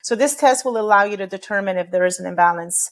So this test will allow you to determine if there is an imbalance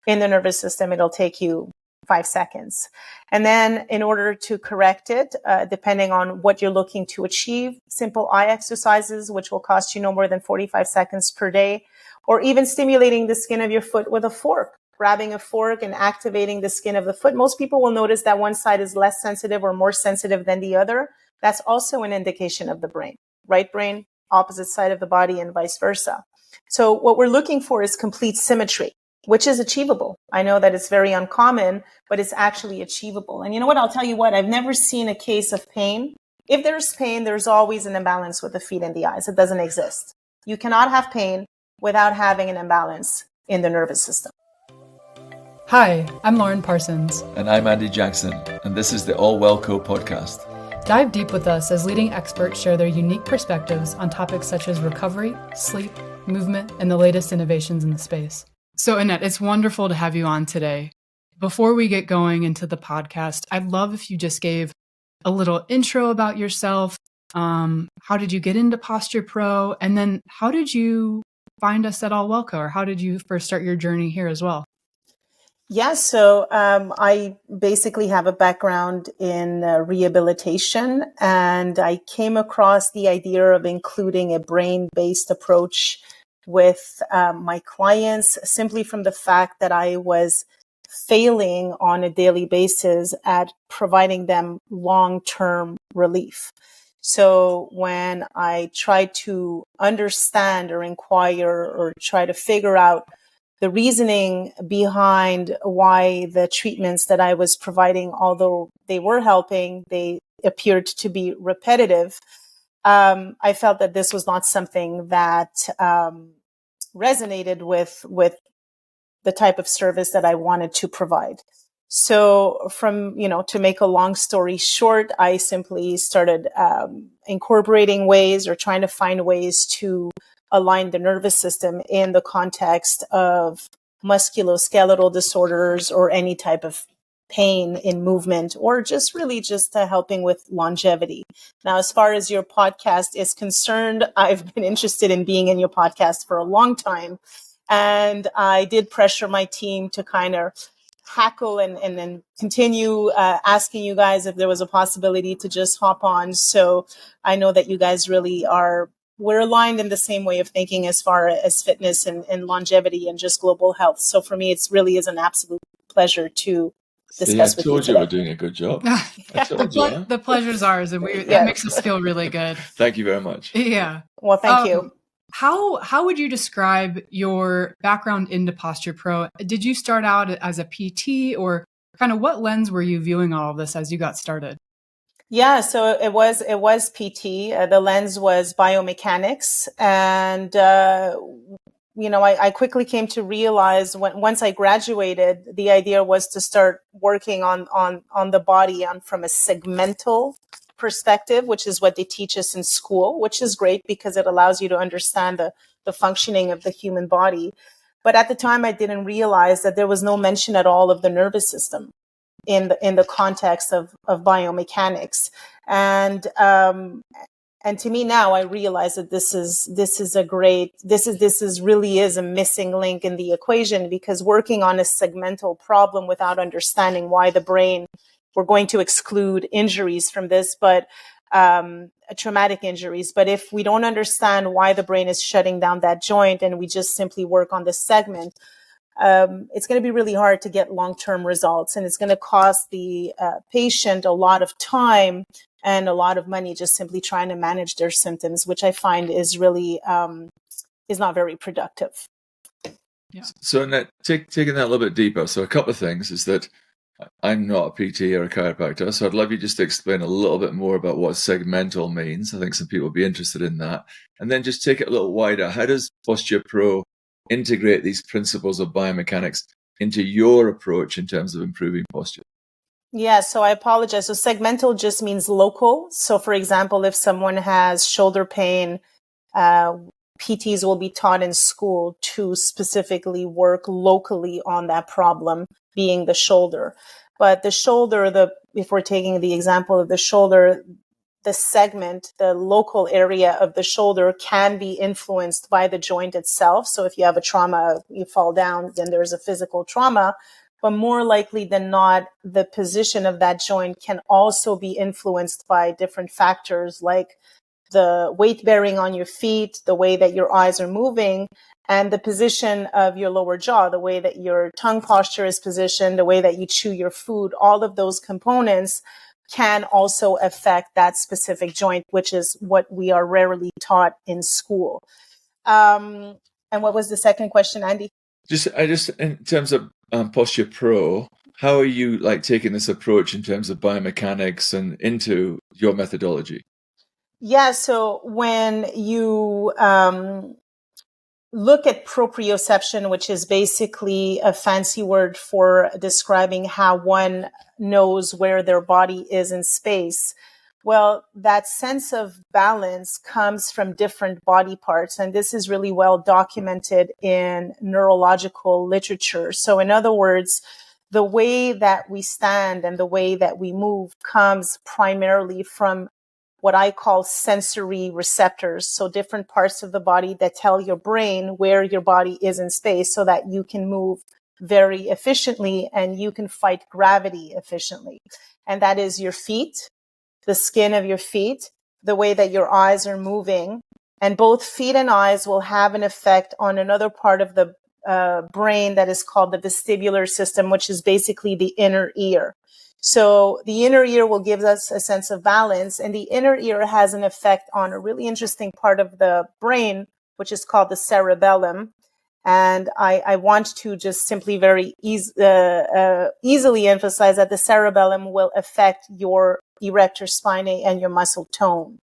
in the nervous system. It'll take you 5 seconds. And then in order to correct it, depending on what you're looking to achieve, simple eye exercises, which will cost you no more than 45 seconds per day, or even stimulating the skin of your foot with a fork, grabbing a fork and activating the skin of the foot. Most people will notice that one side is less sensitive or more sensitive than the other. That's also an indication of the brain. Right brain, opposite side of the body, and vice versa. So what we're looking for is complete symmetry, which is achievable. I know that it's very uncommon, but it's actually achievable. And you know what? I'll tell you what, I've never seen a case of pain. If there's pain, there's always an imbalance with the feet and the eyes. It doesn't exist. You cannot have pain without having an imbalance in the nervous system. Hi, I'm Lauren Parsons. And I'm Andy Jackson, and this is the ALWELLCO Podcast. Dive deep with us as leading experts share their unique perspectives on topics such as recovery, sleep, movement, and the latest innovations in the space. So Annette, it's wonderful to have you on today. Before we get going into the podcast, I'd love if you just gave a little intro about yourself. How did you get into Posturepro? And then how did you find us at ALWELLCO, or how did you first start your journey here as well? Yeah, so I basically have a background in rehabilitation, and I came across the idea of including a brain-based approach with my clients simply from the fact that I was failing on a daily basis at providing them long-term relief. So when I tried to understand or inquire or try to figure out the reasoning behind why the treatments that I was providing, although they were helping, they appeared to be repetitive. I felt that this was not something that resonated with the type of service that I wanted to provide. So to make a long story short, I simply started incorporating ways or trying to find ways to align the nervous system in the context of musculoskeletal disorders or any type of pain in movement, or just helping with longevity. Now, as far as your podcast is concerned, I've been interested in being in your podcast for a long time. And I did pressure my team to kind of hackle and then continue asking you guys if there was a possibility to just hop on. So I know that you guys really we're aligned in the same way of thinking as far as fitness and longevity and just global health. So for me, it really is an absolute pleasure to discuss with you. I told you we're doing a good job. The pleasure's ours, and that makes us feel really good. Thank you very much. Yeah. Well, thank you. How would you describe your background into Posturepro? Did you start out as a PT, or kind of what lens were you viewing all of this as you got started? Yeah, so it was PT. The lens was biomechanics, and I quickly came to realize once I graduated, the idea was to start working on the body from a segmental perspective, which is what they teach us in school, which is great because it allows you to understand the functioning of the human body. But at the time, I didn't realize that there was no mention at all of the nervous system in the context of biomechanics. And to me now, I realize that this really is a missing link in the equation, because working on a segmental problem without understanding why the brain, we're going to exclude injuries from this, but traumatic injuries. But if we don't understand why the brain is shutting down that joint and we just simply work on this segment, it's going to be really hard to get long-term results, and it's going to cost the patient a lot of time and a lot of money just simply trying to manage their symptoms, which I find is really is not very productive. Yeah. So Annette, taking that a little bit deeper, so a couple of things is that I'm not a PT or a chiropractor, so I'd love you just to explain a little bit more about what segmental means. I think some people will be interested in that. And then just take it a little wider. How does Posturepro integrate these principles of biomechanics into your approach in terms of improving posture? Yeah, so I apologize. So segmental just means local. So for example, if someone has shoulder pain, PTs will be taught in school to specifically work locally on that problem, being the shoulder. But the shoulder, if we're taking the example of the shoulder, the segment, the local area of the shoulder can be influenced by the joint itself. So if you have a trauma, you fall down, then there's a physical trauma. But more likely than not, the position of that joint can also be influenced by different factors like the weight bearing on your feet, the way that your eyes are moving, and the position of your lower jaw, the way that your tongue posture is positioned, the way that you chew your food. All of those components can also affect that specific joint, which is what we are rarely taught in school. And what was the second question, Andy? Just in terms of Posturepro, how are you taking this approach in terms of biomechanics and into your methodology? Yeah, so when you look at proprioception, which is basically a fancy word for describing how one knows where their body is in space. Well, that sense of balance comes from different body parts, and this is really well documented in neurological literature. So in other words, the way that we stand and the way that we move comes primarily from what I call sensory receptors. So different parts of the body that tell your brain where your body is in space so that you can move very efficiently and you can fight gravity efficiently. And that is your feet, the skin of your feet, the way that your eyes are moving. And both feet and eyes will have an effect on another part of the brain that is called the vestibular system, which is basically the inner ear. So the inner ear will give us a sense of balance, and the inner ear has an effect on a really interesting part of the brain, which is called the cerebellum. And I want to just simply very easily emphasize that the cerebellum will affect your erector spinae and your muscle tone.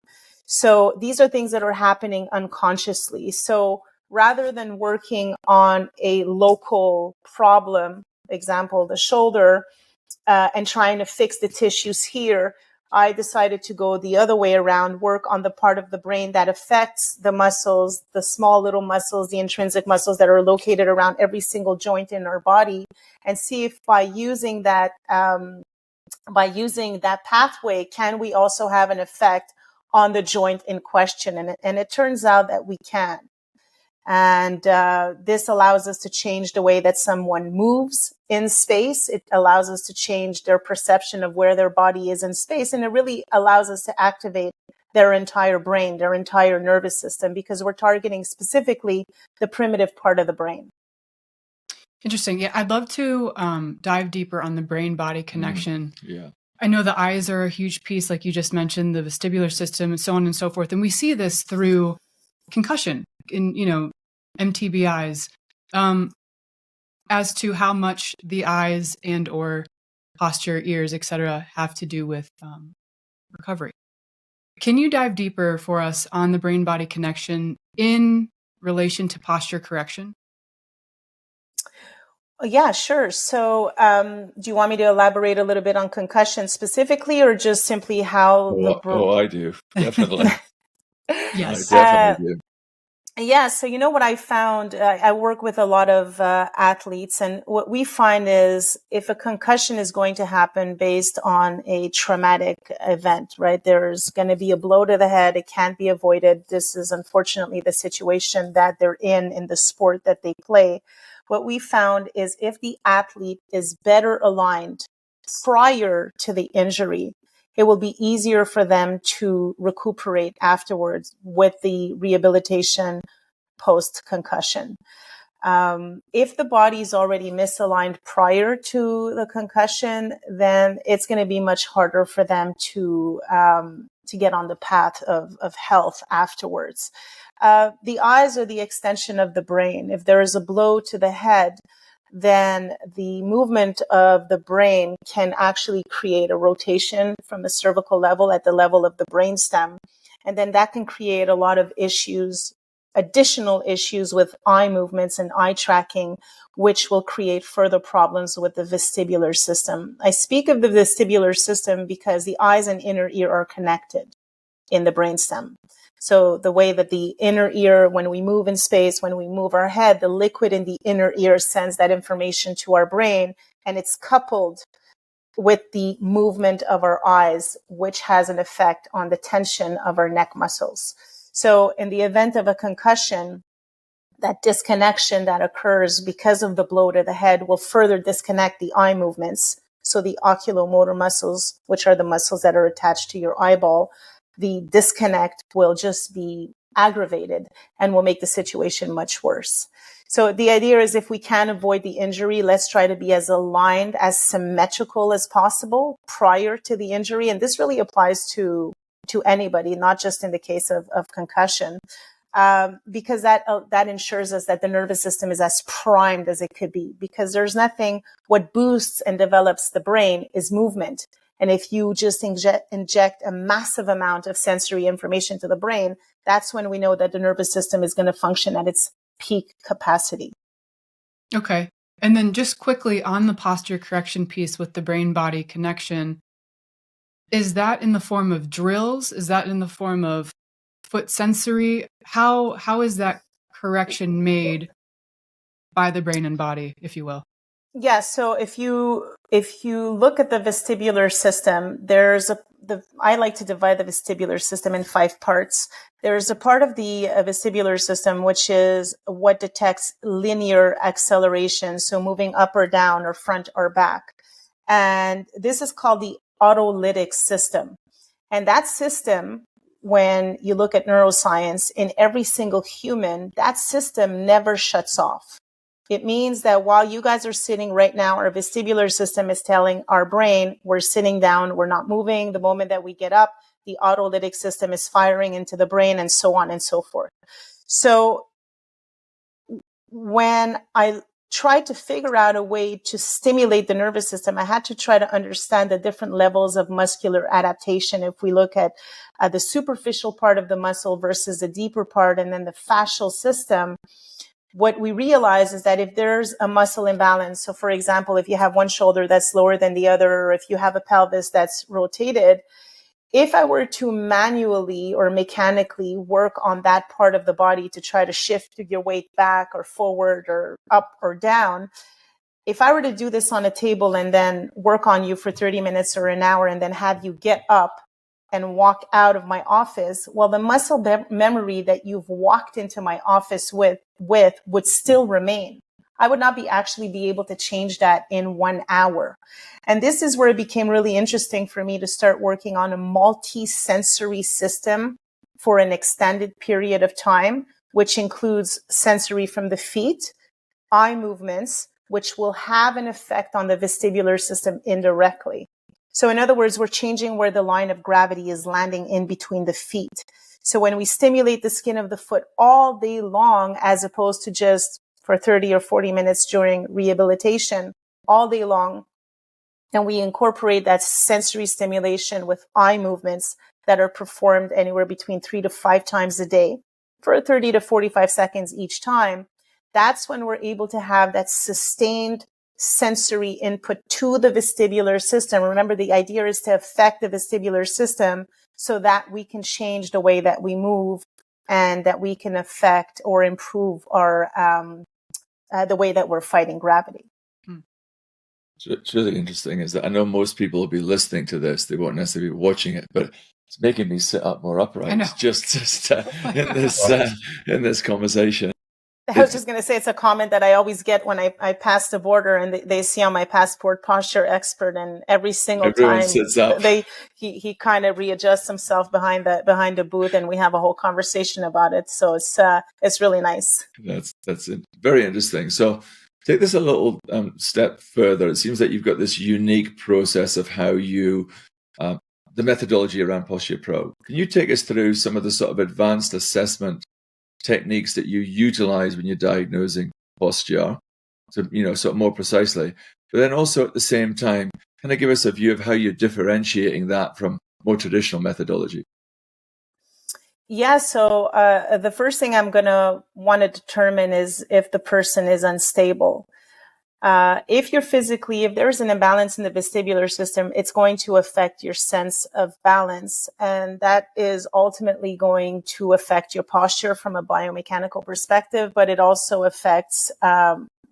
So these are things that are happening unconsciously. So rather than working on a local problem, example, the shoulder, and trying to fix the tissues here, I decided to go the other way around, work on the part of the brain that affects the muscles, the small little muscles, the intrinsic muscles that are located around every single joint in our body, and see if by using that pathway, can we also have an effect on the joint in question? And it turns out that we can. And this allows us to change the way that someone moves in space. It allows us to change their perception of where their body is in space. And it really allows us to activate their entire brain, their entire nervous system, because we're targeting specifically the primitive part of the brain. Interesting. Yeah, I'd love to dive deeper on the brain-body connection. Yeah. I know the eyes are a huge piece, like you just mentioned, the vestibular system and so on and so forth. And we see this through concussion in, MTBIs, as to how much the eyes and or posture, ears, etc., have to do with recovery. Can you dive deeper for us on the brain-body connection in relation to posture correction? Yeah, sure. So do you want me to elaborate a little bit on concussion specifically, or just simply how I do. Definitely. Yes. I definitely do. Yeah. So, what I found, I work with a lot of athletes, and what we find is if a concussion is going to happen based on a traumatic event, right, there's going to be a blow to the head. It can't be avoided. This is unfortunately the situation that they're in the sport that they play. What we found is if the athlete is better aligned prior to the injury, it will be easier for them to recuperate afterwards with the rehabilitation post-concussion. If the body is already misaligned prior to the concussion, then it's going to be much harder for them to get on the path of health afterwards. The eyes are the extension of the brain. If there is a blow to the head, then the movement of the brain can actually create a rotation from the cervical level at the level of the brainstem. And then that can create a lot of issues, additional issues with eye movements and eye tracking, which will create further problems with the vestibular system. I speak of the vestibular system because the eyes and inner ear are connected in the brainstem. So the way that the inner ear, when we move in space, when we move our head, the liquid in the inner ear sends that information to our brain, and it's coupled with the movement of our eyes, which has an effect on the tension of our neck muscles. So in the event of a concussion, that disconnection that occurs because of the blow to the head will further disconnect the eye movements. So the oculomotor muscles, which are the muscles that are attached to your eyeball, the disconnect will just be aggravated and will make the situation much worse. So the idea is, if we can avoid the injury, let's try to be as aligned, as symmetrical as possible prior to the injury. And this really applies to anybody, not just in the case of concussion, because that ensures us that the nervous system is as primed as it could be, because there's nothing, what boosts and develops the brain is movement. And if you just inject a massive amount of sensory information to the brain, that's when we know that the nervous system is going to function at its peak capacity. Okay. And then just quickly on the posture correction piece with the brain-body connection, is that in the form of drills? Is that in the form of foot sensory? How is that correction made by the brain and body, if you will? Yeah. So if you look at the vestibular system, I like to divide the vestibular system in 5 parts. There's a part of the vestibular system, which is what detects linear acceleration. So moving up or down or front or back. And this is called the autolytic system. And that system, when you look at neuroscience, in every single human, that system never shuts off. It means that while you guys are sitting right now, our vestibular system is telling our brain, we're sitting down, we're not moving. The moment that we get up, the autolytic system is firing into the brain, and so on and so forth. So when I tried to figure out a way to stimulate the nervous system, I had to try to understand the different levels of muscular adaptation. If we look at the superficial part of the muscle versus the deeper part, and then the fascial system, what we realize is that if there's a muscle imbalance, so for example, if you have one shoulder that's lower than the other, or if you have a pelvis that's rotated, if I were to manually or mechanically work on that part of the body to try to shift your weight back or forward or up or down, if I were to do this on a table and then work on you for 30 minutes or an hour and then have you get up and walk out of my office, well, the muscle memory that you've walked into my office with would still remain. I would not actually be able to change that in 1 hour. And this is where it became really interesting for me to start working on a multi-sensory system for an extended period of time, which includes sensory from the feet, eye movements, which will have an effect on the vestibular system indirectly. So in other words, we're changing where the line of gravity is landing in between the feet. So when we stimulate the skin of the foot all day long, as opposed to just for 30 or 40 minutes during rehabilitation, all day long, and we incorporate that sensory stimulation with eye movements that are performed anywhere between 3 to 5 times a day for 30 to 45 seconds each time, that's when we're able to have that sustained sensory input to the vestibular system. Remember, the idea is to affect the vestibular system so that we can change the way that we move and that we can affect or improve our the way that we're fighting gravity. So it's really interesting is that I know most people will be listening to this, they won't necessarily be watching it, but it's making me sit up more upright just in this conversation. I was just going to say, it's a comment that I always get when I pass the border and they see on my passport posture expert, and every single Everyone time sits up. he kind of readjusts himself behind the booth, and we have a whole conversation about it. So it's really nice. That's very interesting. So take this a little step further. It seems that you've got this unique process of how you the methodology around Posturepro. Can you take us through some of the sort of advanced assessment techniques that you utilize when you're diagnosing posture, so sort of more precisely, but then also at the same time, kind of give us a view of how you're differentiating that from more traditional methodology? Yeah, so the first thing I'm going to want to determine is if the person is unstable. If there's an imbalance in the vestibular system, it's going to affect your sense of balance. And that is ultimately going to affect your posture from a biomechanical perspective, but it also affects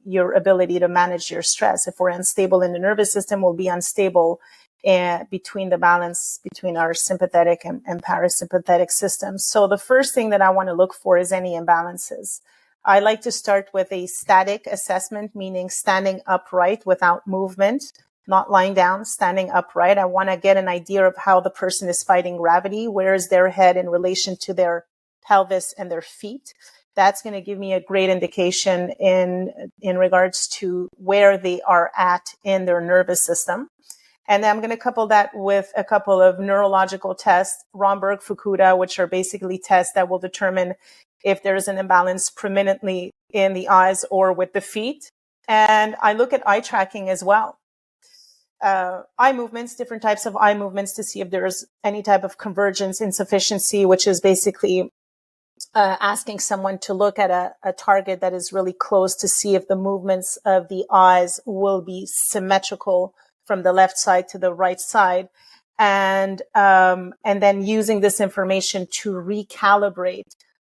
your ability to manage your stress. If we're unstable in the nervous system, we'll be unstable between the balance between our sympathetic and parasympathetic systems. So the first thing that I want to look for is any imbalances. I like to start with a static assessment, meaning standing upright without movement, not lying down, standing upright. I want to get an idea of how the person is fighting gravity. Where is their head in relation to their pelvis and their feet? That's going to give me a great indication in regards to where they are at in their nervous system. And then I'm going to couple that with a couple of neurological tests, Romberg, Fukuda, which are basically tests that will determine if there's an imbalance preeminently in the eyes or with the feet. And I look at eye tracking as well. Eye movements, different types of eye movements to see if there's any type of convergence insufficiency, which is basically asking someone to look at a target that is really close to see if the movements of the eyes will be symmetrical from the left side to the right side. And then using this information to recalibrate.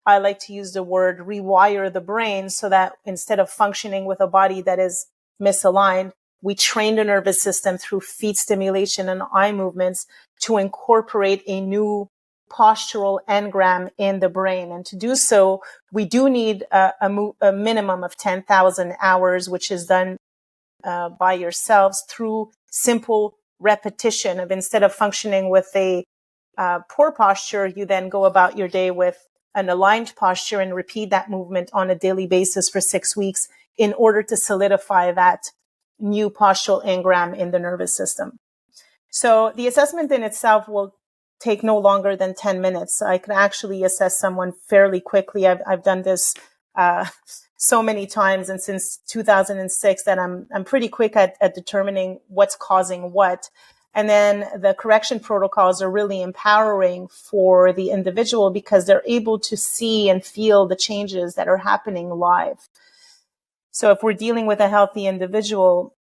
I like to use the word rewire the brain so that instead of functioning with a body that is misaligned, we train the nervous system through feet stimulation and eye movements to incorporate a new postural engram in the brain. And to do so, we do need a minimum of 10,000 hours, which is done by yourselves through simple repetition of, instead of functioning with a poor posture, you then go about your day with an aligned posture and repeat that movement on a daily basis for 6 weeks in order to solidify that new postural engram in the nervous system. So the assessment in itself will take no longer than 10 minutes. I can actually assess someone fairly quickly. I've done this so many times, and since 2006 that I'm pretty quick at determining what's causing what. And then the correction protocols are really empowering for the individual because they're able to see and feel the changes that are happening live. So if we're dealing with a healthy individual,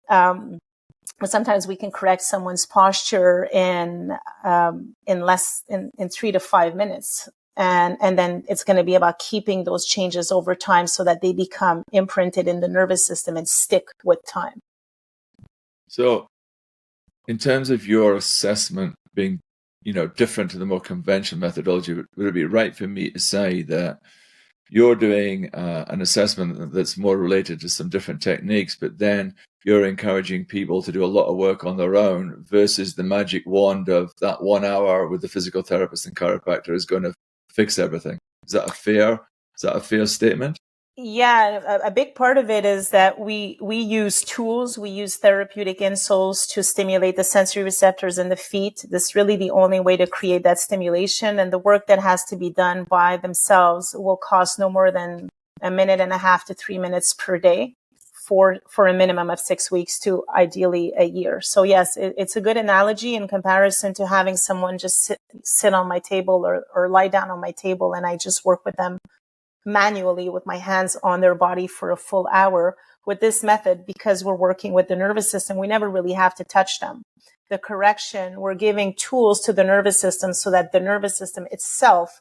sometimes we can correct someone's posture in 3 to 5 minutes. And then it's going to be about keeping those changes over time so that they become imprinted in the nervous system and stick with time. So in terms of your assessment being, different to the more conventional methodology, would it be right for me to say that you're doing an assessment that's more related to some different techniques, but then you're encouraging people to do a lot of work on their own versus the magic wand of that 1 hour with the physical therapist and chiropractor is going to fix everything? Is that a fair statement? Yeah, a big part of it is that we use tools. We use therapeutic insoles to stimulate the sensory receptors in the feet. This is really the only way to create that stimulation. And the work that has to be done by themselves will cost no more than 1.5 minutes to 3 minutes per day for a minimum of 6 weeks to ideally a year. So yes, it's a good analogy in comparison to having someone just sit on my table or lie down on my table and I just work with them manually with my hands on their body for a full hour. With this method, because we're working with the nervous system, we never really have to touch them. The correction, we're giving tools to the nervous system so that the nervous system itself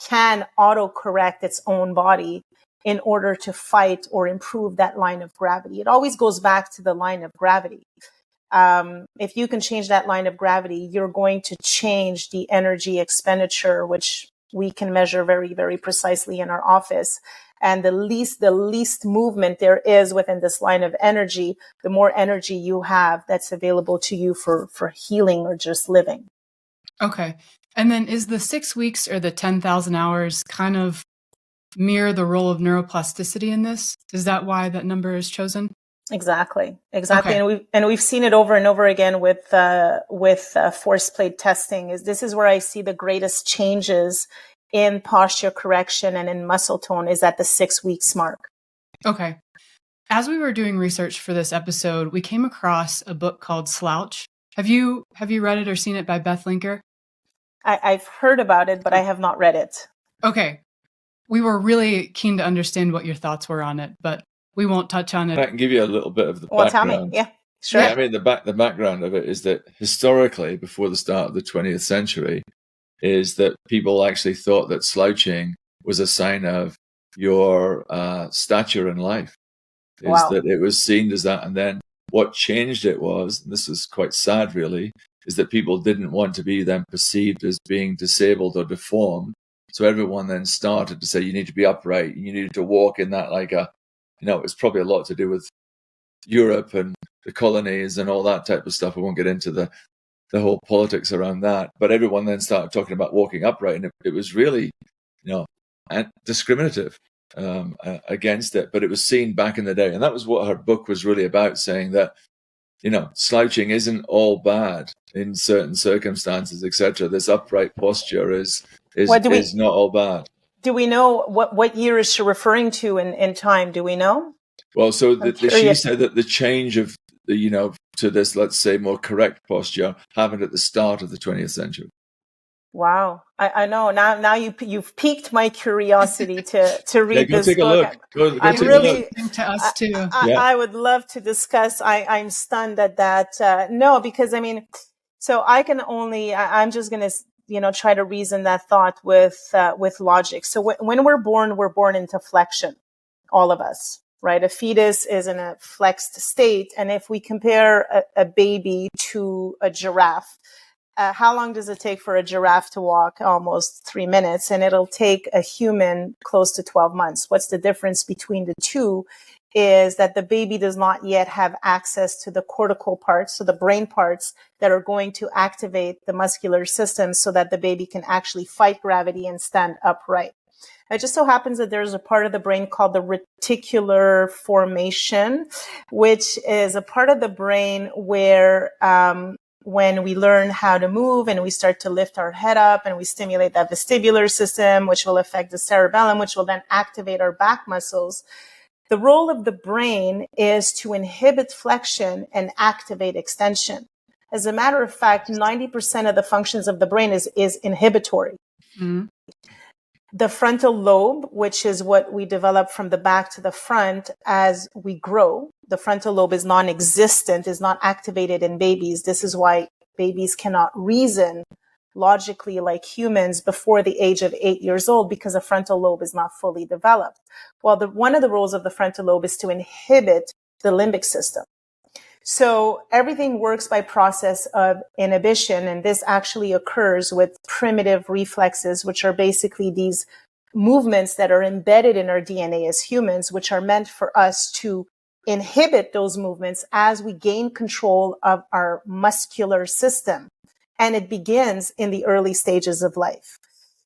can auto-correct its own body in order to fight or improve that line of gravity. It always goes back to the line of gravity. If you can change that line of gravity, you're going to change the energy expenditure, which we can measure very, very precisely in our office. And the least movement there is within this line of energy, the more energy you have that's available to you for healing or just living. Okay. And then is the 6 weeks or the 10,000 hours kind of mirror the role of neuroplasticity in this? Is that why that number is chosen? Exactly. Okay. And we've seen it over and over again with force plate testing. This is where I see the greatest changes in posture correction and in muscle tone is at the 6 weeks mark. Okay. As we were doing research for this episode, we came across a book called Slouch. Have you read it or seen it by Beth Linker? I've heard about it, but I have not read it. Okay. We were really keen to understand what your thoughts were on it, but we won't touch on it. I can give you a little bit of the Well, background. tell me. Yeah, sure. Yeah, I mean, the background of it is that historically, before the start of the 20th century, is that people actually thought that slouching was a sign of your stature in life. is Wow. that it was seen as that. And then what changed it was, and this is quite sad really, is that people didn't want to be then perceived as being disabled or deformed. So everyone then started to say, you need to be upright, you needed to walk in that like a, it's probably a lot to do with Europe and the colonies and all that type of stuff. I won't get into the whole politics around that. But everyone then started talking about walking upright, and it was really, discriminative against it. But it was seen back in the day, and that was what her book was really about, saying that, slouching isn't all bad in certain circumstances, etc. This upright posture is not all bad. Do we know what year is she referring to in time? Do we know? Well, so she said that the change of to this, let's say, more correct posture happened at the start of the 20th century. Wow, I know now you've piqued my curiosity to read go this take book. A look. Go I'm take really a look. To us too. I would love to discuss. I'm stunned at that. No, because so I can only. I'm just gonna try to reason that thought with logic. So when we're born into flexion, all of us. Right, a fetus is in a flexed state, and if we compare a baby to a giraffe, how long does it take for a giraffe to walk? Almost 3 minutes, and it'll take a human close to 12 months. What's the difference between the two is that the baby does not yet have access to the cortical parts, so the brain parts that are going to activate the muscular system so that the baby can actually fight gravity and stand upright. It just so happens that there's a part of the brain called the reticular formation, which is a part of the brain where when we learn how to move and we start to lift our head up and we stimulate that vestibular system, which will affect the cerebellum, which will then activate our back muscles. The role of the brain is to inhibit flexion and activate extension. As a matter of fact, 90% of the functions of the brain is inhibitory. Mm-hmm. The frontal lobe, which is what we develop from the back to the front as we grow, the frontal lobe is non-existent, is not activated in babies. This is why babies cannot reason logically like humans before the age of 8 years old, because the frontal lobe is not fully developed. Well, one of the roles of the frontal lobe is to inhibit the limbic system. So everything works by process of inhibition, and this actually occurs with primitive reflexes, which are basically these movements that are embedded in our DNA as humans, which are meant for us to inhibit those movements as we gain control of our muscular system. And it begins in the early stages of life.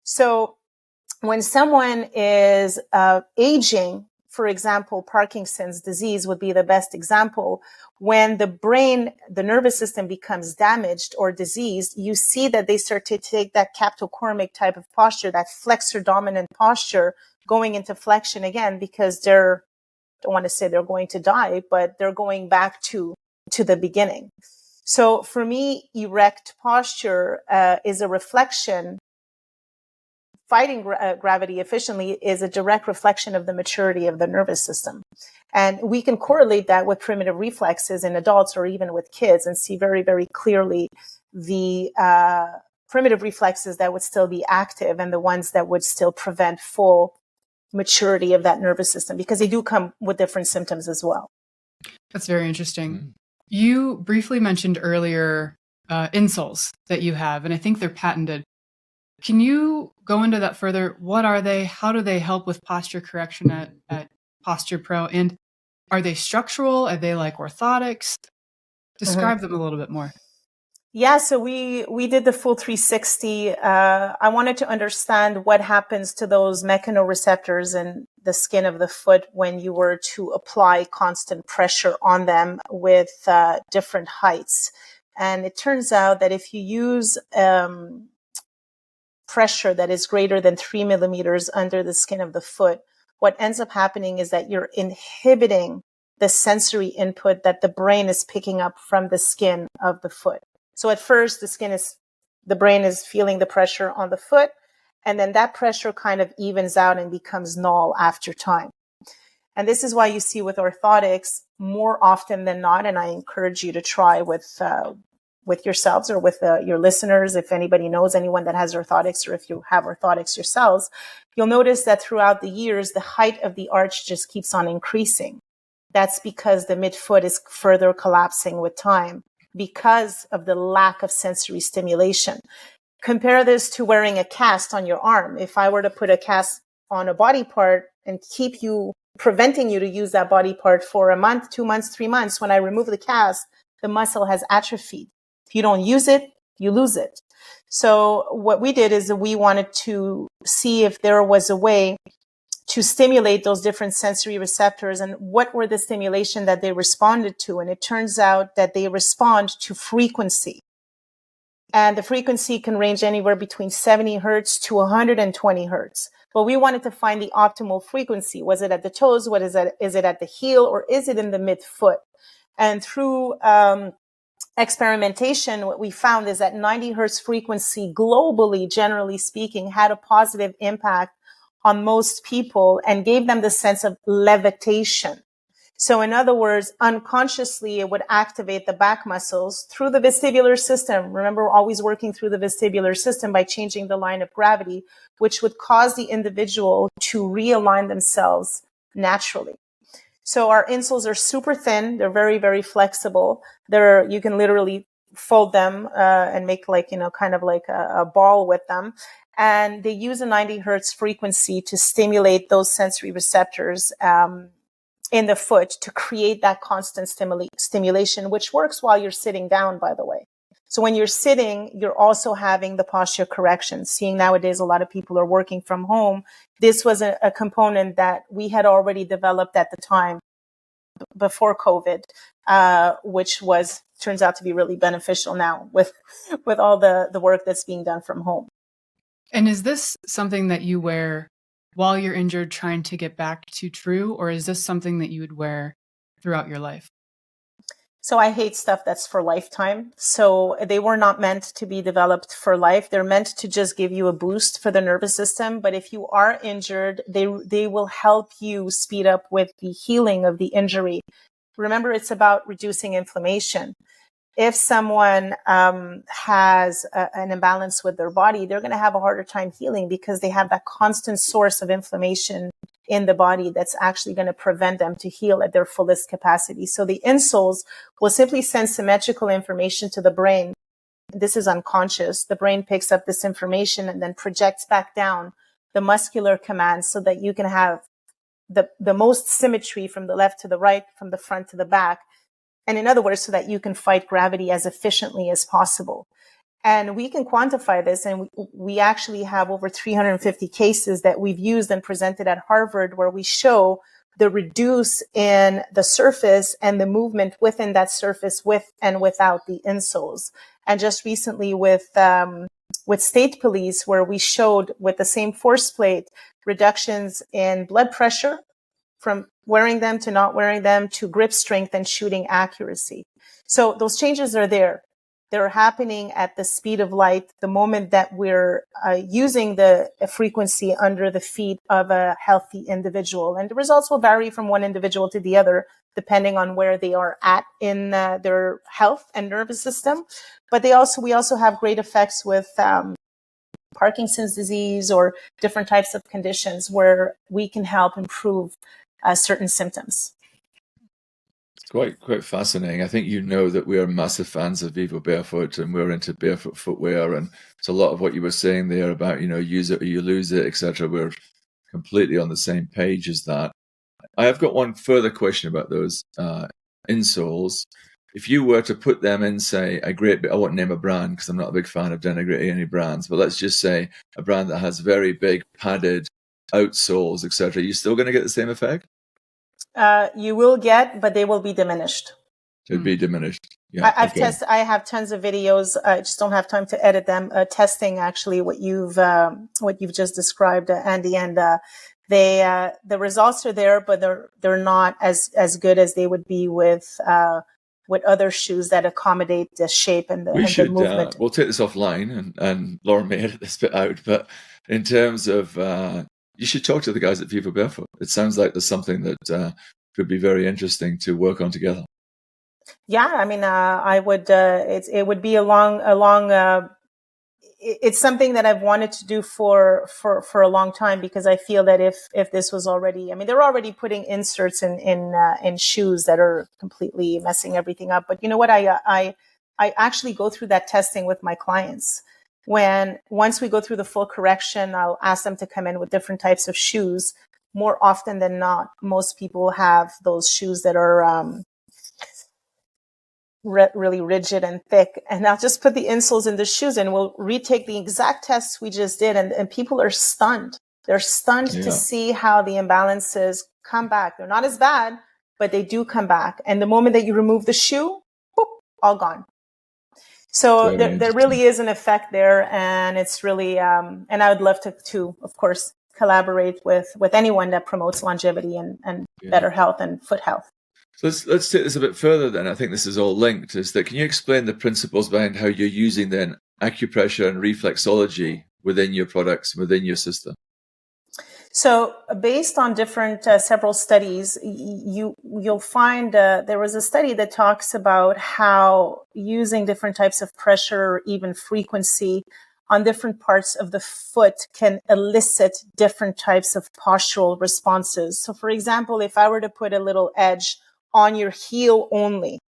So when someone is aging, for example, Parkinson's disease would be the best example. When the brain, the nervous system becomes damaged or diseased, you see that they start to take that captocormic type of posture, that flexor dominant posture, going into flexion again, because I don't want to say they're going to die, but they're going back to the beginning. So for me, erect posture is a reflection. Fighting gravity efficiently is a direct reflection of the maturity of the nervous system. And we can correlate that with primitive reflexes in adults or even with kids and see very, very clearly the primitive reflexes that would still be active and the ones that would still prevent full maturity of that nervous system, because they do come with different symptoms as well. That's very interesting. Mm-hmm. You briefly mentioned earlier insoles that you have, and I think they're patented. Can you go into that further? What are they? How do they help with posture correction at Posturepro? And are they structural? Are they like orthotics? Describe them a little bit more. Yeah, so we did the full 360. I wanted to understand what happens to those mechanoreceptors in the skin of the foot when you were to apply constant pressure on them with different heights. And it turns out that if you use pressure that is greater than 3 millimeters under the skin of the foot, what ends up happening is that you're inhibiting the sensory input that the brain is picking up from the skin of the foot. So at first, the brain is feeling the pressure on the foot, and then that pressure kind of evens out and becomes null after time. And this is why you see with orthotics more often than not, and I encourage you to try with yourselves or with your listeners, if anybody knows anyone that has orthotics, or if you have orthotics yourselves, you'll notice that throughout the years, the height of the arch just keeps on increasing. That's because the midfoot is further collapsing with time because of the lack of sensory stimulation. Compare this to wearing a cast on your arm. If I were to put a cast on a body part and keep you, preventing you to use that body part for a month, 2 months, 3 months, when I remove the cast, the muscle has atrophied. If you don't use it, you lose it. So what we did is that we wanted to see if there was a way to stimulate those different sensory receptors and what were the stimulation that they responded to. And it turns out that they respond to frequency. And the frequency can range anywhere between 70 hertz to 120 hertz. But we wanted to find the optimal frequency. Was it at the toes? What is it? Is it at the heel, or is it in the midfoot? And through experimentation, what we found is that 90 hertz frequency globally, generally speaking, had a positive impact on most people and gave them the sense of levitation. So in other words, unconsciously, it would activate the back muscles through the vestibular system. Remember, we're always working through the vestibular system by changing the line of gravity, which would cause the individual to realign themselves naturally. So our insoles are super thin. They're very, very flexible. You can literally fold them and make kind of like a ball with them. And they use a 90 hertz frequency to stimulate those sensory receptors in the foot to create that constant stimulation, which works while you're sitting down, by the way. So when you're sitting, you're also having the posture correction. Seeing nowadays, a lot of people are working from home. This was a component that we had already developed at the time before COVID, which turns out to be really beneficial now with all the work that's being done from home. And is this something that you wear while you're injured trying to get back to true, or is this something that you would wear throughout your life? So I hate stuff that's for lifetime. So they were not meant to be developed for life. They're meant to just give you a boost for the nervous system. But if you are injured, they will help you speed up with the healing of the injury. Remember, it's about reducing inflammation. If someone has an imbalance with their body, they're going to have a harder time healing because they have that constant source of inflammation in the body that's actually going to prevent them to heal at their fullest capacity. So the insoles will simply send symmetrical information to the brain. This is unconscious. The brain picks up this information and then projects back down the muscular commands so that you can have the most symmetry from the left to the right, from the front to the back. And in other words, so that you can fight gravity as efficiently as possible. And we can quantify this. And we actually have over 350 cases that we've used and presented at Harvard where we show the reduce in the surface and the movement within that surface with and without the insoles. And just recently with state police, where we showed with the same force plate reductions in blood pressure from wearing them to not wearing them, to grip strength and shooting accuracy. So those changes are there. They're happening at the speed of light the moment that we're using the frequency under the feet of a healthy individual. And the results will vary from one individual to the other, depending on where they are at in their health and nervous system. But we also have great effects with Parkinson's disease or different types of conditions where we can help improve certain symptoms. It's quite fascinating. I think you know that we are massive fans of Vivo Barefoot and we're into barefoot footwear, and it's a lot of what you were saying there about, use it or you lose it, etc. We're completely on the same page as that. I have got one further question about those insoles. If you were to put them in, say, I won't name a brand because I'm not a big fan of denigrating any brands, but let's just say a brand that has very big padded outsoles, etc., you still going to get the same effect? You will get, but they will be diminished. It'd be diminished. Yeah, I have tons of videos. I just don't have time to edit them. Testing actually what you've just described, Andy, and the results are there, but they're not as good as they would be with other shoes that accommodate the shape and the movement. We'll take this offline, and Lauren may edit this bit out. But in terms of, you should talk to the guys at Vivo Barefoot. It sounds like there's something that could be very interesting to work on together. Yeah, I mean, I would. It would be a long. it's something that I've wanted to do for a long time, because I feel that if this was already, I mean, they're already putting inserts in shoes that are completely messing everything up. But you know what? I actually go through that testing with my clients. Once we go through the full correction, I'll ask them to come in with different types of shoes. More often than not, most people have those shoes that are really rigid and thick, and I'll just put the insoles in the shoes, and we'll retake the exact tests we just did, and people are stunned. They're stunned to see how the imbalances come back. They're not as bad, but they do come back. And the moment that you remove the shoe, boop, all gone. So there really is an effect there, and it's really, and I would love to of course, collaborate with anyone that promotes longevity and better health and foot health. So let's take this a bit further then. I think this is all linked. Is that, can you explain the principles behind how you're using then acupressure and reflexology within your products, within your system? So based on different several studies, you'll find there was a study that talks about how using different types of pressure or even frequency on different parts of the foot can elicit different types of postural responses. So for example, if I were to put a little edge on your heel only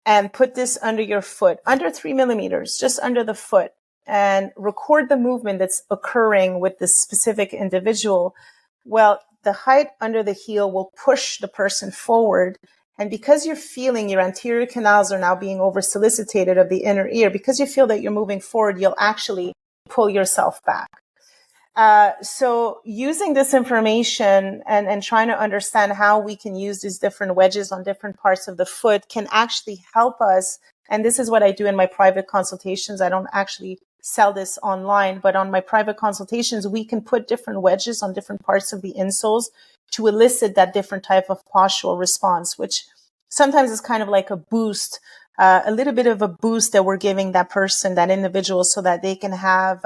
and put this under your foot, under 3 millimeters, just under the foot, and record the movement that's occurring with this specific individual, well, the height under the heel will push the person forward. And because you're feeling your anterior canals are now being over-solicited of the inner ear, because you feel that you're moving forward, you'll actually pull yourself back. So using this information and trying to understand how we can use these different wedges on different parts of the foot can actually help us. And this is what I do in my private consultations. I don't actually sell this online, but on my private consultations, we can put different wedges on different parts of the insoles to elicit that different type of postural response, which sometimes is kind of like a boost, a little bit of a boost that we're giving that person, that individual, so that they can have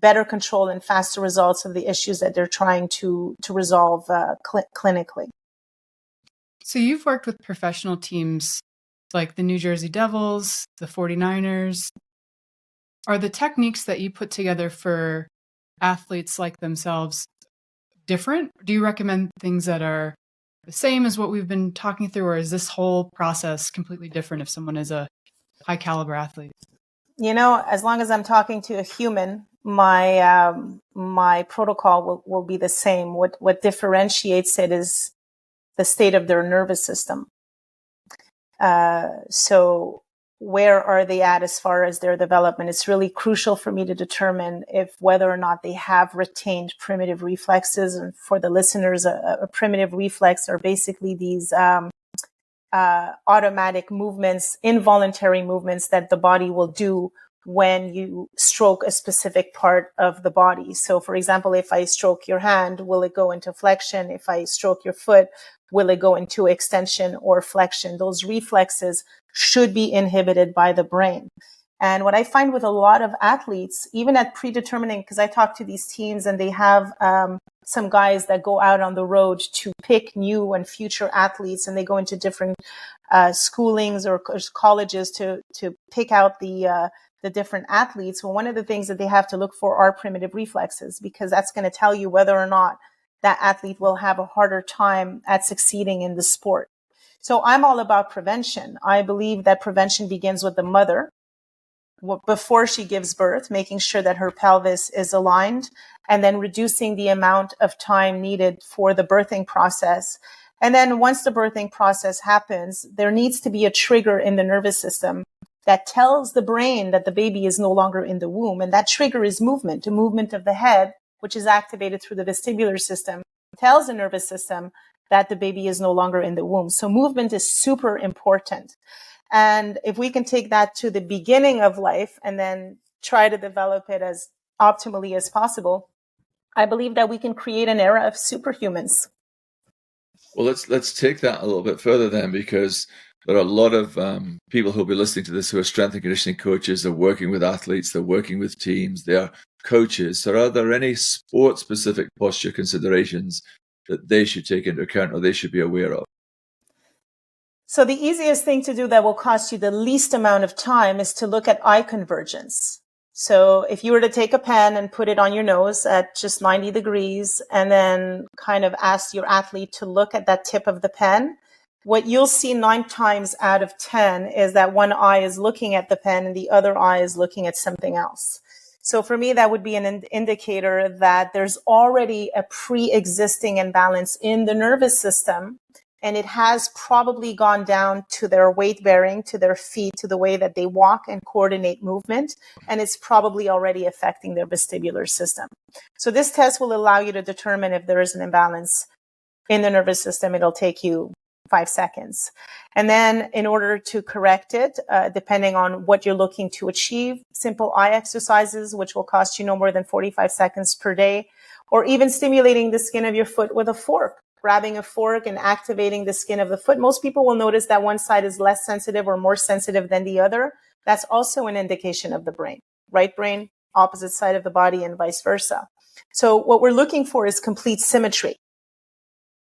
better control and faster results of the issues that they're trying to resolve clinically. So you've worked with professional teams like the New Jersey Devils, the 49ers. Are the techniques that you put together for athletes like themselves different? Do you recommend things that are the same as what we've been talking through, or is this whole process completely different if someone is a high caliber athlete? You know, as long as I'm talking to a human, my protocol will be the same. What differentiates it is the state of their nervous system. So where are they at as far as their development? It's really crucial for me to determine whether or not they have retained primitive reflexes. And for the listeners, a primitive reflex are basically these automatic movements, involuntary movements that the body will do when you stroke a specific part of the body. So for example, if I stroke your hand, will it go into flexion? If I stroke your foot, will it go into extension or flexion? Those reflexes should be inhibited by the brain. And what I find with a lot of athletes, even at predetermining, because I talk to these teams and they have some guys that go out on the road to pick new and future athletes, and they go into different schoolings or colleges to pick out the different athletes. Well, one of the things that they have to look for are primitive reflexes, because that's going to tell you whether or not that athlete will have a harder time at succeeding in the sport. So I'm all about prevention. I believe that prevention begins with the mother before she gives birth, making sure that her pelvis is aligned, and then reducing the amount of time needed for the birthing process. And then once the birthing process happens, there needs to be a trigger in the nervous system that tells the brain that the baby is no longer in the womb. And that trigger is movement, a movement of the head, which is activated through the vestibular system, tells the nervous system that the baby is no longer in the womb. So movement is super important. And if we can take that to the beginning of life and then try to develop it as optimally as possible, I believe that we can create an era of superhumans. Well, let's take that a little bit further then, because there are a lot of people who'll be listening to this who are strength and conditioning coaches. They're working with athletes. They're working with teams. They are coaches. So are there any sport-specific posture considerations that they should take into account or they should be aware of? So the easiest thing to do that will cost you the least amount of time is to look at eye convergence. So if you were to take a pen and put it on your nose at just 90 degrees and then kind of ask your athlete to look at that tip of the pen, what you'll see 9 times out of 10 is that one eye is looking at the pen and the other eye is looking at something else. So for me, that would be an indicator that there's already a pre-existing imbalance in the nervous system. And it has probably gone down to their weight bearing, to their feet, to the way that they walk and coordinate movement. And it's probably already affecting their vestibular system. So this test will allow you to determine if there is an imbalance in the nervous system. It'll take you 5 seconds. And then in order to correct it, depending on what you're looking to achieve, simple eye exercises, which will cost you no more than 45 seconds per day, or even stimulating the skin of your foot with a fork. Grabbing a fork and activating the skin of the foot. Most people will notice that one side is less sensitive or more sensitive than the other. That's also an indication of the brain. Right brain, opposite side of the body, and vice versa. So what we're looking for is complete symmetry,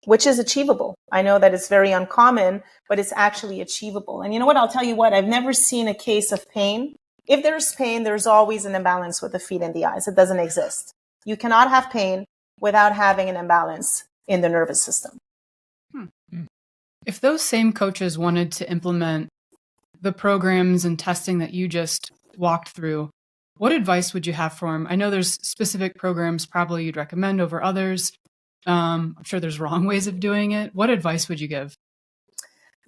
which is achievable. I know that it's very uncommon, but it's actually achievable. And you know what? I'll tell you what, I've never seen a case of pain. If there's pain, there's always an imbalance with the feet and the eyes. It doesn't exist. You cannot have pain without having an imbalance in the nervous system. If those same coaches wanted to implement the programs and testing that you just walked through, what advice would you have for them? I know there's specific programs probably you'd recommend over others. I'm sure there's wrong ways of doing it. What advice would you give?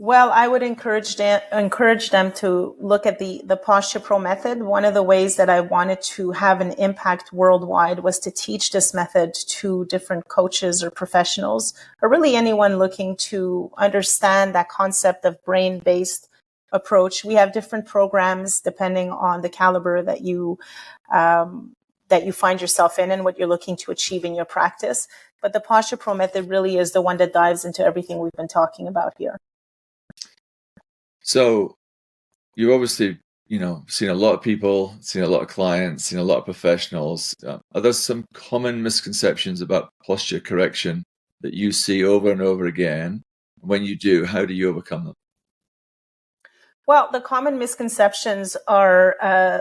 Well, I would encourage them to look at the Posturepro method. One of the ways that I wanted to have an impact worldwide was to teach this method to different coaches or professionals, or really anyone looking to understand that concept of brain-based approach. We have different programs depending on the caliber that you find yourself in and what you're looking to achieve in your practice. But the Posturepro method really is the one that dives into everything we've been talking about here. So you've obviously, seen a lot of people, seen a lot of clients, seen a lot of professionals. Are there some common misconceptions about posture correction that you see over and over again? When you do, how do you overcome them? Well, the common misconceptions are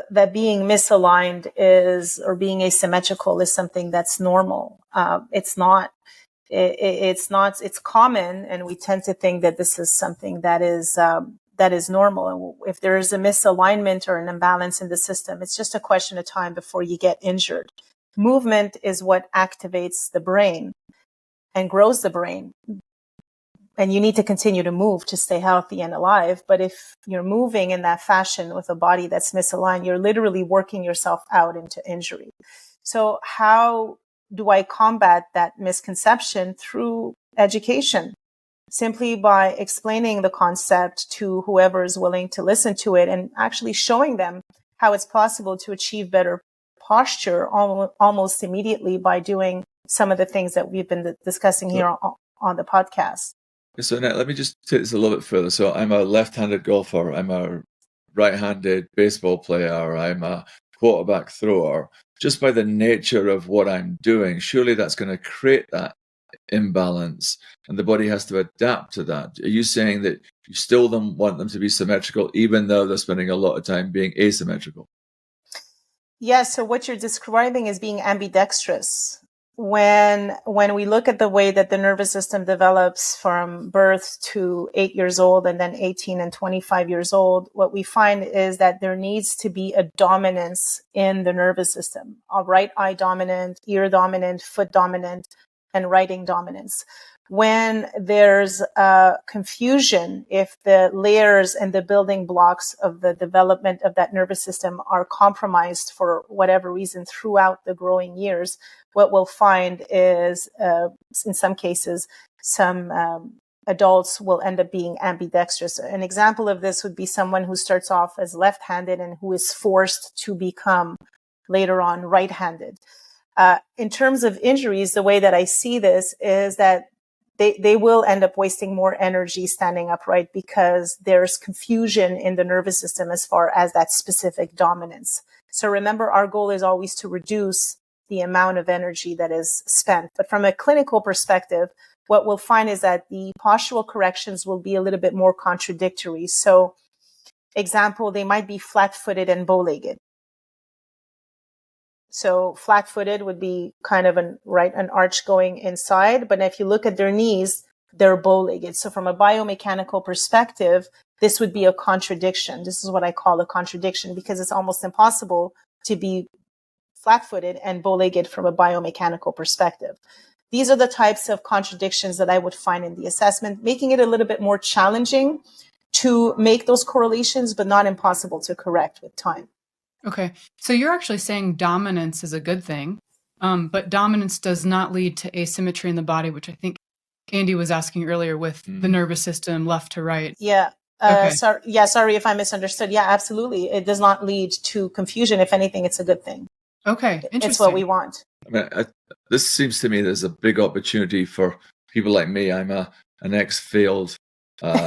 that being misaligned or being asymmetrical is something that's normal. It's not. It's common, and we tend to think that this is something that is normal. And if there is a misalignment or an imbalance in the system, it's just a question of time before you get injured. Movement is what activates the brain and grows the brain. And you need to continue to move to stay healthy and alive. But if you're moving in that fashion with a body that's misaligned, you're literally working yourself out into injury. So how do I combat that misconception? Through education, simply by explaining the concept to whoever is willing to listen to it and actually showing them how it's possible to achieve better posture almost immediately by doing some of the things that we've been discussing here on the podcast. So Annette, let me just take this a little bit further. So I'm a left-handed golfer. I'm a right-handed baseball player. I'm a quarterback thrower. Just by the nature of what I'm doing, surely that's going to create that imbalance, and the body has to adapt to that. Are you saying that you still don't want them to be symmetrical, even though they're spending a lot of time being asymmetrical? Yes. So what you're describing is being ambidextrous. When we look at the way that the nervous system develops from birth to 8 years old and then 18 and 25 years old, what we find is that there needs to be a dominance in the nervous system, a right eye dominant, ear dominant, foot dominant, and writing dominance. When there's confusion, if the layers and the building blocks of the development of that nervous system are compromised for whatever reason throughout the growing years, what we'll find is, in some cases, some adults will end up being ambidextrous. An example of this would be someone who starts off as left-handed and who is forced to become later on right-handed. In terms of injuries, the way that I see this is that they will end up wasting more energy standing upright because there's confusion in the nervous system as far as that specific dominance. So remember, our goal is always to reduce the amount of energy that is spent. But from a clinical perspective, what we'll find is that the postural corrections will be a little bit more contradictory. So, example, they might be flat-footed and bow-legged. So flat-footed would be kind of an arch going inside. But if you look at their knees, they're bow-legged. So from a biomechanical perspective, this would be a contradiction. This is what I call a contradiction, because it's almost impossible to be flat-footed and bow-legged from a biomechanical perspective. These are the types of contradictions that I would find in the assessment, making it a little bit more challenging to make those correlations, but not impossible to correct with time. Okay. So you're actually saying dominance is a good thing, but dominance does not lead to asymmetry in the body, which I think Andy was asking earlier with the nervous system left to right. Yeah. Okay. Sorry if I misunderstood. Yeah, absolutely. It does not lead to confusion. If anything, it's a good thing. Okay. Interesting. It's what we want. I mean, this seems to me there's a big opportunity for people like me. I'm an ex-failed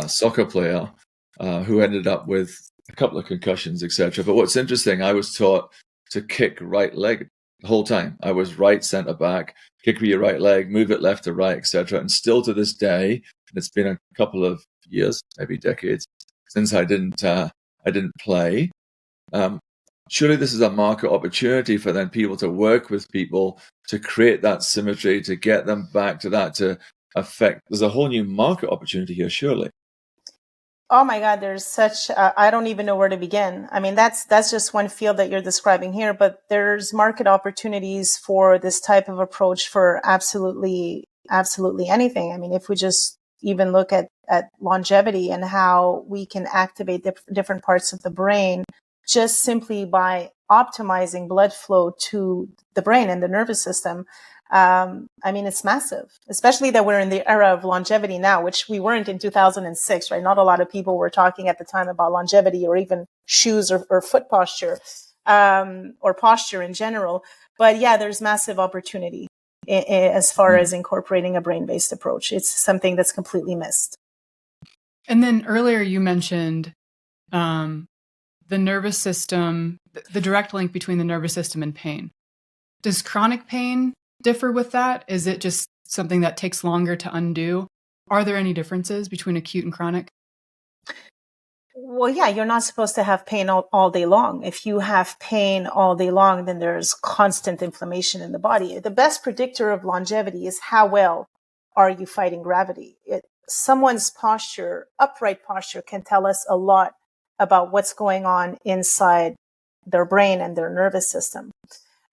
soccer player who ended up with a couple of concussions, etc. But what's interesting, I was taught to kick right leg the whole time. I was right centre back, kick with your right leg, move it left to right, etc. And still to this day, and it's been a couple of years, maybe decades, since I didn't play. Surely this is a market opportunity for then people to work with people to create that symmetry, to get them back to that, to affect. There's a whole new market opportunity here, surely. Oh my God, there's such, I don't even know where to begin. I mean, that's just one field that you're describing here, but there's market opportunities for this type of approach for absolutely anything. I mean, if we just even look at longevity and how we can activate different parts of the brain just simply by optimizing blood flow to the brain and the nervous system. I mean, it's massive, especially that we're in the era of longevity now, which we weren't in 2006, right? Not a lot of people were talking at the time about longevity or even shoes or foot posture, or posture in general. But yeah, there's massive opportunity as far as incorporating a brain-based approach. It's something that's completely missed. And then earlier you mentioned the nervous system, the direct link between the nervous system and pain. Does chronic pain differ with that? Is it just something that takes longer to undo? Are there any differences between acute and chronic? Well, yeah, you're not supposed to have pain all day long. If you have pain all day long, then there's constant inflammation in the body. The best predictor of longevity is how well are you fighting gravity. Someone's posture, upright posture, can tell us a lot about what's going on inside their brain and their nervous system.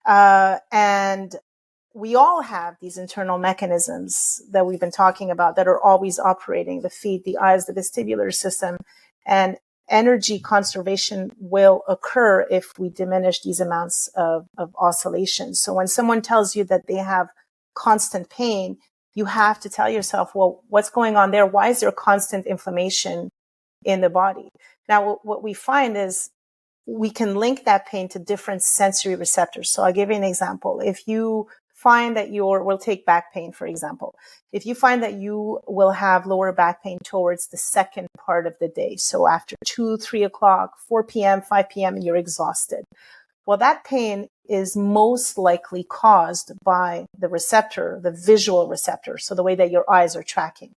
And we all have these internal mechanisms that we've been talking about that are always operating: the feet, the eyes, the vestibular system. And energy conservation will occur if we diminish these amounts of oscillation. So when someone tells you that they have constant pain, you have to tell yourself, well, what's going on there? Why is there constant inflammation in the body? Now, what we find is we can link that pain to different sensory receptors. So I'll give you an example. If you find that we'll take back pain, for example. If you find that you will have lower back pain towards the second part of the day, so after 2, 3 o'clock, 4 p.m., 5 p.m., and you're exhausted, well, that pain is most likely caused by the receptor, the visual receptor, so the way that your eyes are tracking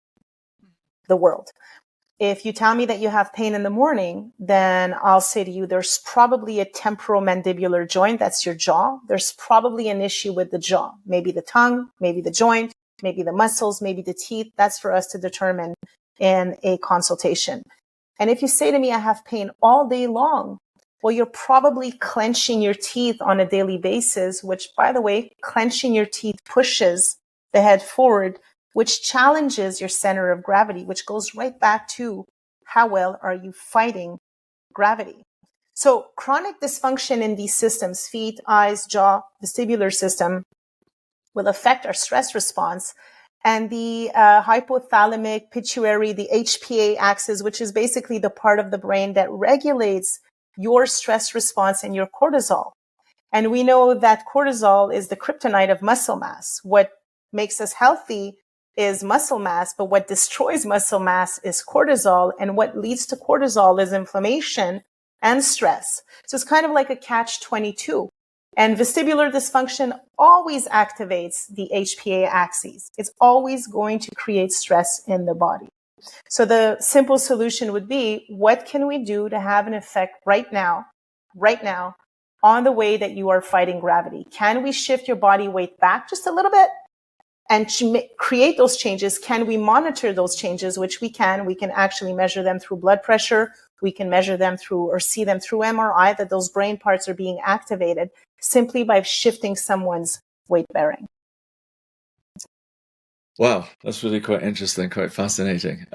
the world. If you tell me that you have pain in the morning, then I'll say to you, there's probably a temporomandibular joint. That's your jaw. There's probably an issue with the jaw, maybe the tongue, maybe the joint, maybe the muscles, maybe the teeth. That's for us to determine in a consultation. And if you say to me, I have pain all day long, well, you're probably clenching your teeth on a daily basis, which, by the way, clenching your teeth pushes the head forward, which challenges your center of gravity, which goes right back to how well are you fighting gravity. So chronic dysfunction in these systems, feet, eyes, jaw, vestibular system, will affect our stress response. And the hypothalamic pituitary, the HPA axis, which is basically the part of the brain that regulates your stress response and your cortisol. And we know that cortisol is the kryptonite of muscle mass. What makes us healthy is muscle mass, but what destroys muscle mass is cortisol. And what leads to cortisol is inflammation and stress. So it's kind of like a catch-22. And vestibular dysfunction always activates the HPA axis. It's always going to create stress in the body. So the simple solution would be, what can we do to have an effect right now, on the way that you are fighting gravity? Can we shift your body weight back just a little bit and create those changes? Can we monitor those changes, which we can? We can actually measure them through blood pressure. We can measure them through or see them through MRI, that those brain parts are being activated simply by shifting someone's weight bearing. Wow, that's really quite interesting, quite fascinating.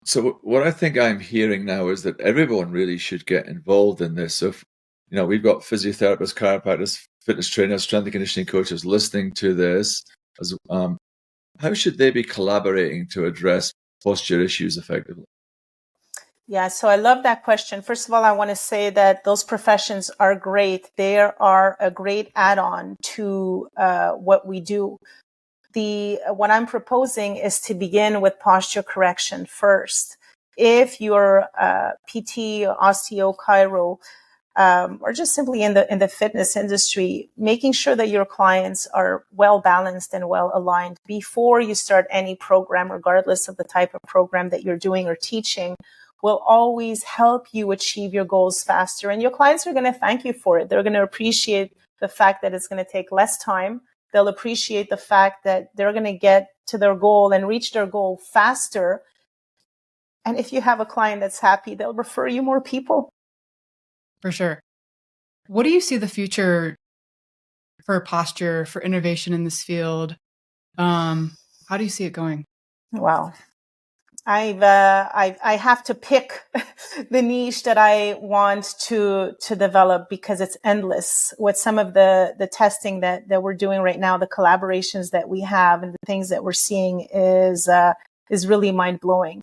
So what I think I'm hearing now is that everyone really should get involved in this. So, if, we've got physiotherapists, chiropractors, fitness trainers, strength and conditioning coaches listening to this. How should they be collaborating to address posture issues effectively? Yeah, so I love that question. First of all, I want to say that those professions are great. They are a great add-on to what we do. What I'm proposing is to begin with posture correction first. If you're PT, osteo, chiro, or just simply in the fitness industry, making sure that your clients are well balanced and well aligned before you start any program, regardless of the type of program that you're doing or teaching, will always help you achieve your goals faster. And your clients are going to thank you for it. They're going to appreciate the fact that it's going to take less time. They'll appreciate the fact that they're going to get to their goal and reach their goal faster. And if you have a client that's happy, they'll refer you more people. For sure. What do you see the future for posture, for innovation in this field? How do you see it going? Wow. I have to pick the niche that I want to develop because it's endless. With some of the testing that we're doing right now, the collaborations that we have and the things that we're seeing is really mind blowing.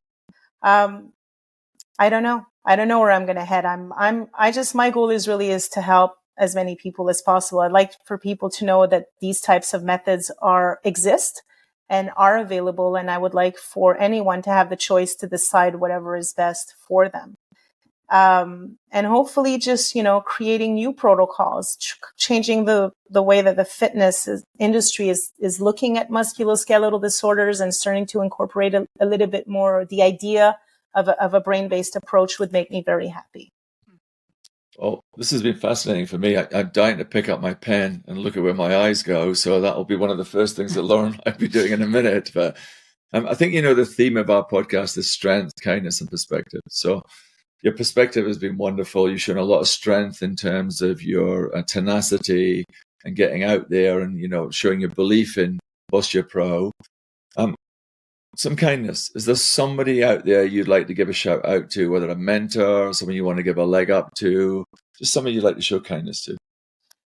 I don't know. I don't know where I'm going to head. My goal is to help as many people as possible. I'd like for people to know that these types of methods exist and are available. And I would like for anyone to have the choice to decide whatever is best for them. And hopefully just, creating new protocols, changing the way that the fitness industry is looking at musculoskeletal disorders and starting to incorporate a little bit more the idea of a brain-based approach would make me very happy. Well, this has been fascinating for me. I'm dying to pick up my pen and look at where my eyes go. So that will be one of the first things that Lauren might be doing in a minute. But I think, the theme of our podcast is strength, kindness, and perspective. So your perspective has been wonderful. You've shown a lot of strength in terms of your tenacity and getting out there and, showing your belief in Posturepro. Some kindness. Is there somebody out there you'd like to give a shout out to, whether a mentor or someone you want to give a leg up to, just someone you'd like to show kindness to?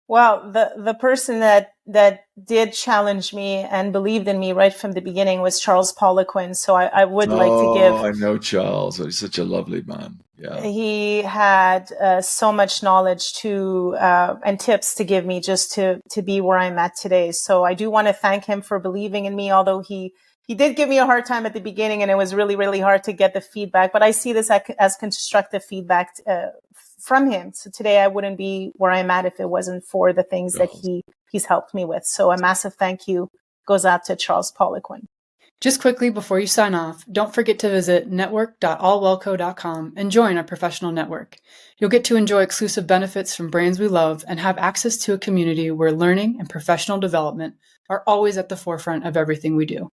Well, the person that did challenge me and believed in me right from the beginning was Charles Poliquin. So I would like to give. Oh, I know Charles. He's such a lovely man. Yeah. He had so much knowledge and tips to give me just to be where I'm at today. So I do want to thank him for believing in me, although he did give me a hard time at the beginning and it was really, really hard to get the feedback, but I see this as constructive feedback from him. So today I wouldn't be where I'm at if it wasn't for the things that he's helped me with. So a massive thank you goes out to Charles Poliquin. Just quickly before you sign off, don't forget to visit network.allwellco.com and join our professional network. You'll get to enjoy exclusive benefits from brands we love and have access to a community where learning and professional development are always at the forefront of everything we do.